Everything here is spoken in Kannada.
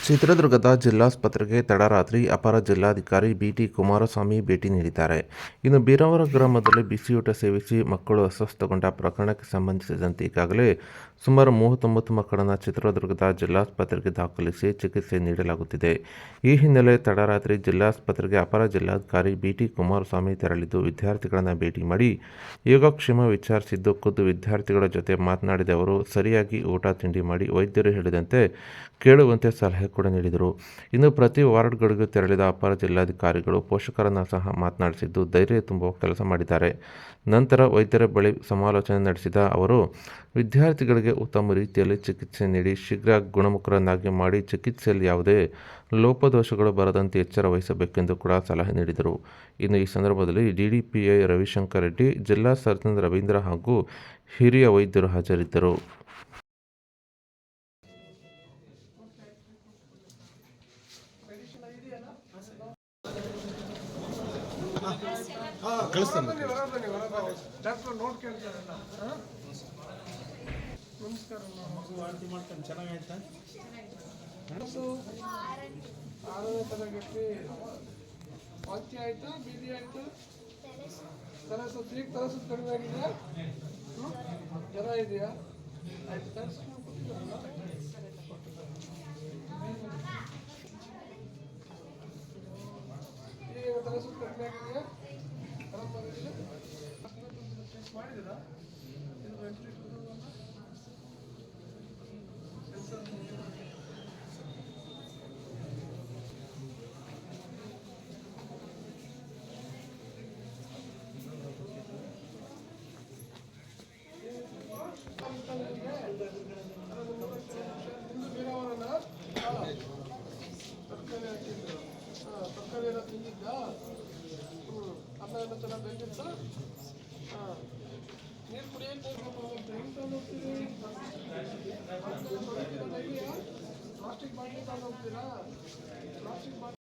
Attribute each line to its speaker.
Speaker 1: ಚಿತ್ರದುರ್ಗದ ಜಿಲ್ಲಾಸ್ಪತ್ರೆಗೆ ತಡರಾತ್ರಿ ಅಪರ ಜಿಲ್ಲಾಧಿಕಾರಿ ಬಿಟಿ ಕುಮಾರಸ್ವಾಮಿ ಭೇಟಿ ನೀಡಿದ್ದಾರೆ. ಇನ್ನು ಬೀರಾವರ ಗ್ರಾಮದಲ್ಲಿ ಬಿಸಿಯೂಟ ಸೇವಿಸಿ ಮಕ್ಕಳು ಅಸ್ವಸ್ಥಗೊಂಡ ಪ್ರಕರಣಕ್ಕೆ ಸಂಬಂಧಿಸಿದಂತೆ ಈಗಾಗಲೇ ಸುಮಾರು 39 ಮಕ್ಕಳನ್ನು ಚಿತ್ರದುರ್ಗದ ಜಿಲ್ಲಾಸ್ಪತ್ರೆಗೆ ದಾಖಲಿಸಿ ಚಿಕಿತ್ಸೆ ನೀಡಲಾಗುತ್ತಿದೆ. ಈ ಹಿನ್ನೆಲೆ ತಡರಾತ್ರಿ ಜಿಲ್ಲಾಸ್ಪತ್ರೆಗೆ ಅಪರ ಜಿಲ್ಲಾಧಿಕಾರಿ ಬಿಟಿ ಕುಮಾರಸ್ವಾಮಿ ತೆರಳಿದ್ದು ವಿದ್ಯಾರ್ಥಿಗಳನ್ನು ಭೇಟಿ ಮಾಡಿ ಯೋಗಕ್ಷೇಮ ವಿಚಾರಿಸಿದ್ದು, ಖುದ್ದು ವಿದ್ಯಾರ್ಥಿಗಳ ಜೊತೆ ಮಾತನಾಡಿದ ಅವರು ಸರಿಯಾಗಿ ಊಟ ತಿಂಡಿ ಮಾಡಿ ವೈದ್ಯರು ಹೇಳಿದಂತೆ ಕೇಳುವಂತೆ ಸಲಹೆ ಕೂಡ ನೀಡಿದರು. ಇನ್ನು ಪ್ರತಿ ವಾರ್ಡ್ಗಳಿಗೂ ತೆರಳಿದ ಅಪರ ಜಿಲ್ಲಾಧಿಕಾರಿಗಳು ಪೋಷಕರನ್ನು ಸಹ ಮಾತನಾಡಿಸಿದ್ದು ಧೈರ್ಯ ತುಂಬುವ ಕೆಲಸ ಮಾಡಿದ್ದಾರೆ. ನಂತರ ವೈದ್ಯರ ಬಳಿ ಸಮಾಲೋಚನೆ ನಡೆಸಿದ ಅವರು ವಿದ್ಯಾರ್ಥಿಗಳಿಗೆ ಉತ್ತಮ ರೀತಿಯಲ್ಲಿ ಚಿಕಿತ್ಸೆ ನೀಡಿ ಶೀಘ್ರ ಗುಣಮುಖರನ್ನಾಗಿ ಮಾಡಿ ಚಿಕಿತ್ಸೆಯಲ್ಲಿ ಯಾವುದೇ ಲೋಪದೋಷಗಳು ಬರದಂತೆ ಎಚ್ಚರ ವಹಿಸಬೇಕೆಂದು ಕೂಡ ಸಲಹೆ ನೀಡಿದರು. ಇನ್ನು ಈ ಸಂದರ್ಭದಲ್ಲಿ ಡಿಡಿಪಿಐ ರವಿಶಂಕರ್ ರೆಡ್ಡಿ, ಜಿಲ್ಲಾ ಸರ್ಜನ್ ರವೀಂದ್ರ ಹಾಗೂ ಹಿರಿಯ ವೈದ್ಯರು ಹಾಜರಿದ್ದರು.
Speaker 2: ಡಾಕ್ಟರ್ ನೋಡ್ಕೊಳ್ತಾರಲ್ಲ. ನಮಸ್ಕಾರ. ವಾಂತಿ ಮಾಡ್ಕೊಂಡು ಚೆನ್ನಾಗಾಯ್ತಾ? 6ನೇ ತರಗತಿ ವಾಂತಿ ಆಯ್ತಾ? ಬೀದಿ ಆಯ್ತು? ತಲಸುತ್ತ ಈಗ ತಲಸುತ್ತ ಕಡಿಮೆ ಆಗಿದೆಯಾ? ಜ್ವರ ಇದೆಯಾ? ಆಯ್ತು, ತಲಸುತ್ತ ಈಗ ತಲಸುತ್ತ ಕಡಿಮೆ ಆಗಿದೆಯಾ? ಮಾಡಿದ್ದೀರಾ? ತರಕಾರಿ ಎಲ್ಲ ತಿಂದಿದ್ದ? ಅನ್ನ ಎಲ್ಲ ಚೆನ್ನಾಗಿ ಬೇಕಿತ್ತು? ನೀರು ಕುಡಿಯೋಕ್ಕೆ ಪ್ಲಾಸ್ಟಿಕ್ ಬಾಟ್ಲಿ ತಗೊಂಡು ಹೋಗ್ತೀರಾ? ಪ್ಲಾಸ್ಟಿಕ್